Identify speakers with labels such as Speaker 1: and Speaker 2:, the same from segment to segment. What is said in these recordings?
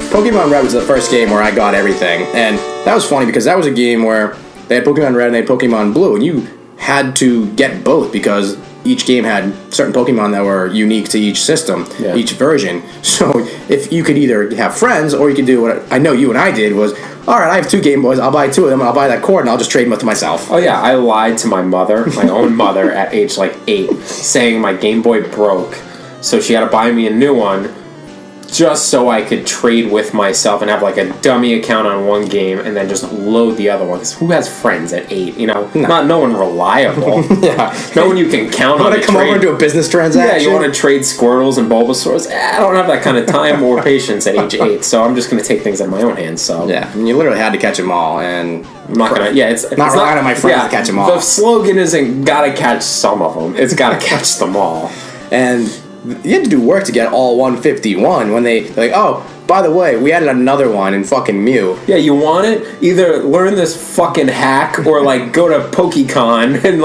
Speaker 1: Pokemon Red was the first game where I got everything, and that was funny because that was a game where they had Pokemon Red and they had Pokemon Blue, and you had to get both because each game had certain Pokemon that were unique to each system, each version. So if you could either have friends or you could do what I know you and I did was, all right, I have 2 Game Boys, I'll buy 2 of them, and I'll buy that cord, and I'll just trade them to myself.
Speaker 2: Oh yeah, I lied to my mother, my own mother, at age 8, saying my Game Boy broke, so she had to buy me a new one, just so I could trade with myself and have a dummy account on one game and then just load the other one. Because who has friends at 8? No one reliable. No one you can count on.
Speaker 1: You want to come over and do a business transaction?
Speaker 2: Yeah, you want to trade Squirtles and Bulbasaurs? I don't have that kind of time or patience at age 8, so I'm just going to take things in my own hands. So
Speaker 1: yeah, and you literally had to catch them all, and
Speaker 2: I'm not gonna. Yeah, it's
Speaker 1: not relying on my friends to catch them all.
Speaker 2: The slogan isn't "gotta catch some of them"; it's "gotta catch them all."
Speaker 1: And you had to do work to get all 151 when they're like, oh, by the way, we added another one in fucking Mew.
Speaker 2: Yeah, you want it? Either learn this fucking hack or go to PokeCon and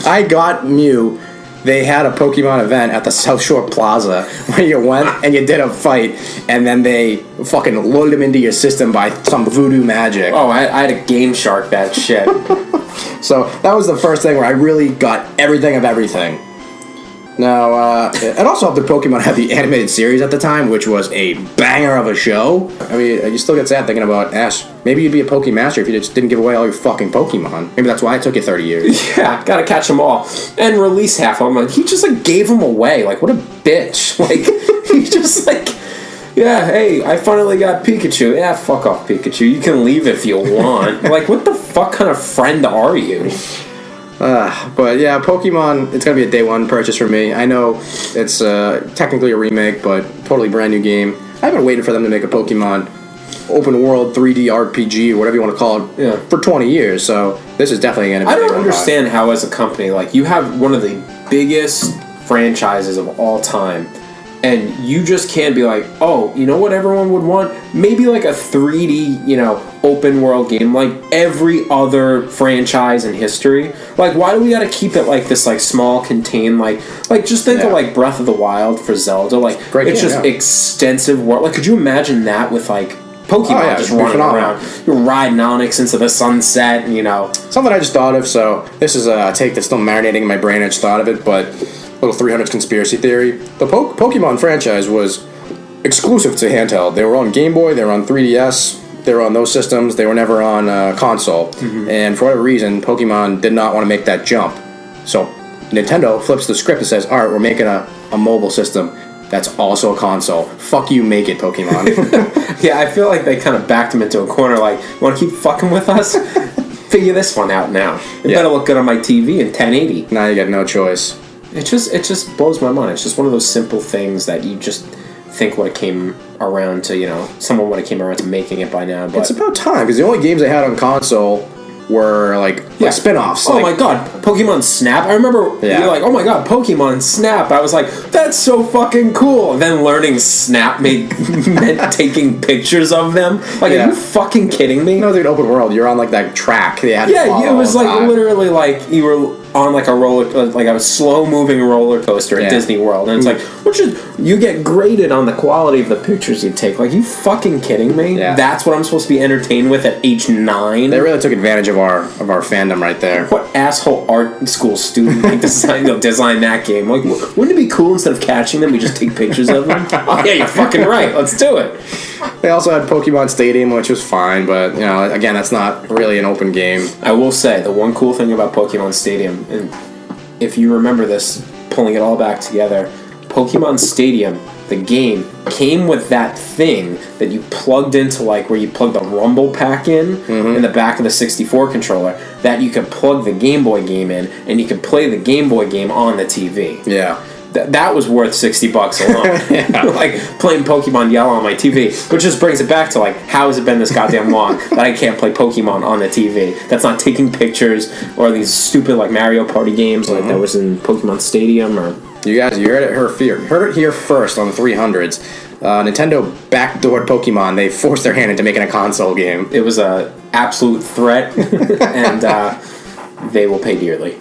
Speaker 1: I got Mew. They had a Pokemon event at the South Shore Plaza where you went and you did a fight, and then they fucking loaded him into your system by some voodoo magic.
Speaker 2: Oh, I had a Game Shark that shit.
Speaker 1: So that was the first thing where I really got everything of everything. Now, and also the Pokemon had the animated series at the time, which was a banger of a show. I mean, you still get sad thinking about Ash. Maybe you'd be a Pokemaster if you just didn't give away all your fucking Pokemon. Maybe that's why it took you 30 years.
Speaker 2: Yeah, gotta catch them all. And release half of them. He just, gave them away. What a bitch. He just, yeah, hey, I finally got Pikachu. Yeah, fuck off, Pikachu. You can leave if you want. What the fuck kind of friend are you?
Speaker 1: But yeah, Pokemon, it's going to be a day one purchase for me. I know it's technically a remake, but totally brand new game. I've been waiting for them to make a Pokemon open world 3D RPG or whatever you want to call it for 20 years, so this is definitely going to be
Speaker 2: I don't understand how as a company, you have one of the biggest franchises of all time, and you just can't be oh, you know what everyone would want? Maybe a 3D, open world game like every other franchise in history. Why do we gotta keep it this small, contained, just think of Breath of the Wild for Zelda. It's just extensive world. Could you imagine that with Pokemon just running around? You're riding Onyx into the sunset,
Speaker 1: Something I just thought of, so this is a take that's still marinating in my brain. I just thought of it, but little 300s conspiracy theory. The Pokemon franchise was exclusive to handheld. They were on Game Boy, they were on 3DS, they were on those systems, they were never on console. Mm-hmm. And for whatever reason, Pokemon did not want to make that jump. So Nintendo flips the script and says, alright, we're making a mobile system that's also a console. Fuck you, make it, Pokemon.
Speaker 2: Yeah, I feel like they kind of backed him into a corner you want to keep fucking with us? Figure this one out now. It better look good on my TV in 1080.
Speaker 1: Now you got no choice.
Speaker 2: It just blows my mind. It's just one of those simple things that you just think would have came around to, someone would have came around to making it by now. But
Speaker 1: it's about time, because the only games they had on console were spin-offs.
Speaker 2: Oh my god, Pokemon Snap. I remember you're oh my god, Pokemon Snap. I was that's so fucking cool. And then learning Snap meant taking pictures of them. Are you fucking kidding me?
Speaker 1: No, dude, open world. You're on that track. They had
Speaker 2: it was literally you were on a roller, a slow moving roller coaster at Disney World, and it's you get graded on the quality of the pictures you take. You fucking kidding me?
Speaker 1: Yeah.
Speaker 2: That's what I'm supposed to be entertained with at age 9.
Speaker 1: They really took advantage of our fandom right there.
Speaker 2: What asshole art school student design that game? Wouldn't it be cool instead of catching them, we just take pictures of them? Oh yeah, you're fucking right. Let's do it.
Speaker 1: They also had Pokemon Stadium, which was fine, but again, that's not really an open game.
Speaker 2: I will say the one cool thing about Pokemon Stadium, and if you remember this, pulling it all back together, Pokemon Stadium, the game, came with that thing that you plugged into where you plug the Rumble pack in the back of the 64 controller, that you could plug the Game Boy game in, and you could play the Game Boy game on the TV.
Speaker 1: Yeah.
Speaker 2: That was worth $60 alone. Playing Pokemon Yellow on my TV, which just brings it back to how has it been this goddamn long that I can't play Pokemon on the TV? That's not taking pictures or these stupid Mario Party games that was in Pokemon Stadium. Or
Speaker 1: you guys, you heard it here first on the 300s. Nintendo backdoored Pokemon. They forced their hand into making a console game.
Speaker 2: It was a absolute threat, and they will pay dearly.